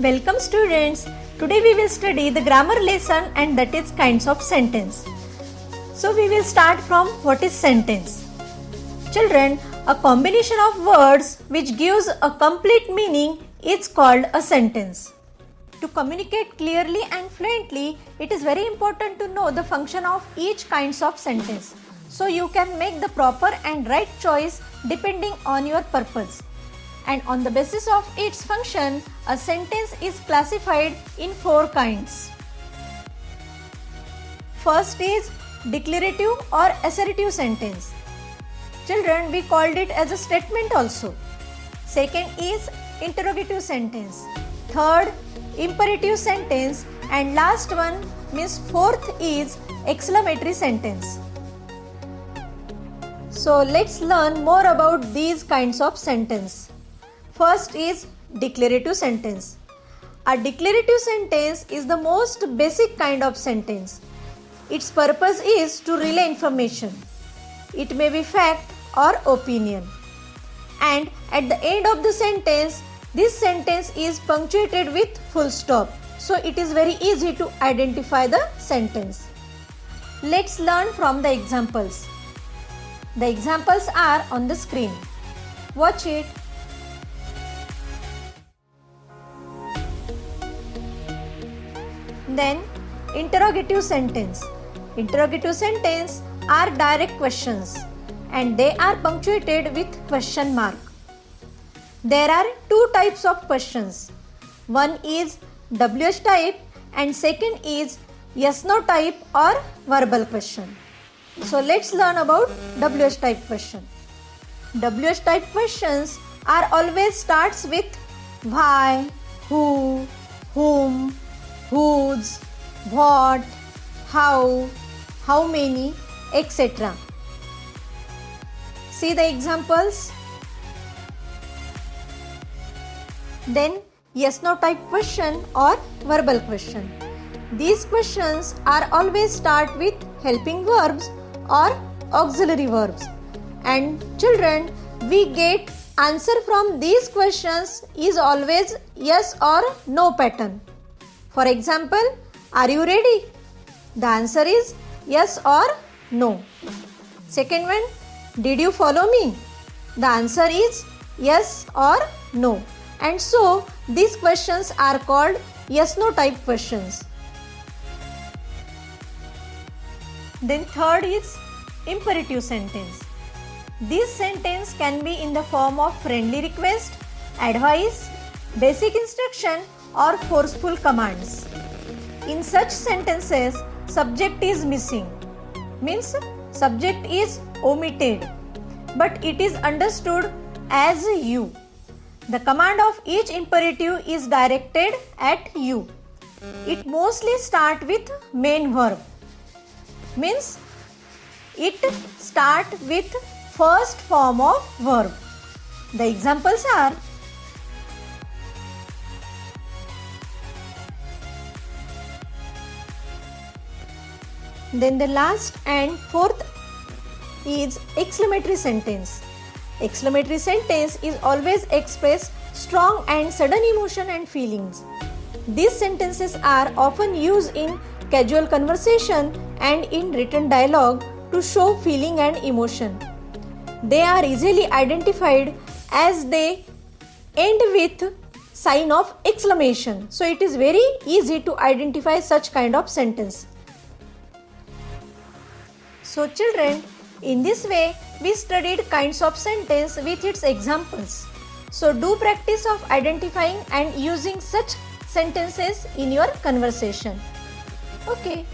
Welcome students. Today we will study the grammar lesson and that is kinds of sentence. So we will start from what is sentence. Children, a combination of words which gives a complete meaning is called a sentence. To communicate clearly and fluently, it is very important to know the function of each kinds of sentence. So you can make the proper and right choice depending on your purpose. And on the basis of its function, a sentence is classified in 4 kinds. First is declarative or assertive sentence. Children, we called it as a statement also. Second is interrogative sentence. Third, imperative sentence, and last one means fourth is exclamatory sentence. So let's learn more about these kinds of sentence. First is declarative sentence. A declarative sentence is the most basic kind of sentence. Its purpose is to relay information. It may be fact or opinion. And at the end of the sentence, this sentence is punctuated with full stop. So it is very easy to identify the sentence. Let's learn from the examples. The examples are on the screen. Watch it. Then interrogative sentence. Interrogative sentence are direct questions and they are punctuated with question mark. There are 2 types of questions. One is WH type and second is yes no type or verbal question. So let's learn about WH type question. WH type questions are always starts with why, who, whom, whose, what, how many, etc. See the examples. Then yes no type question or verbal question. These questions are always start with helping verbs or auxiliary verbs. And children, we get answer from these questions is always yes or no pattern. For example, are you ready? The answer is yes or no. Second one, did you follow me? The answer is yes or no. And so these questions are called yes no type questions. Then third is imperative sentence. This sentence can be in the form of friendly request, advice, basic instruction or forceful commands. In such sentences, subject is missing, means subject is omitted, but it is understood as you. The command of each imperative is directed at you. It mostly starts with main verb, means it starts with first form of verb. The examples are then the last and fourth is exclamatory sentence. Exclamatory sentence is always express strong and sudden emotion and feelings. These sentences are often used in casual conversation and in written dialogue to show feeling and emotion. They are easily identified as they end with sign of exclamation. So it is very easy to identify such kind of sentence. So children, in this way we studied kinds of sentence with its examples. So do practice of identifying and using such sentences in your conversation. Okay.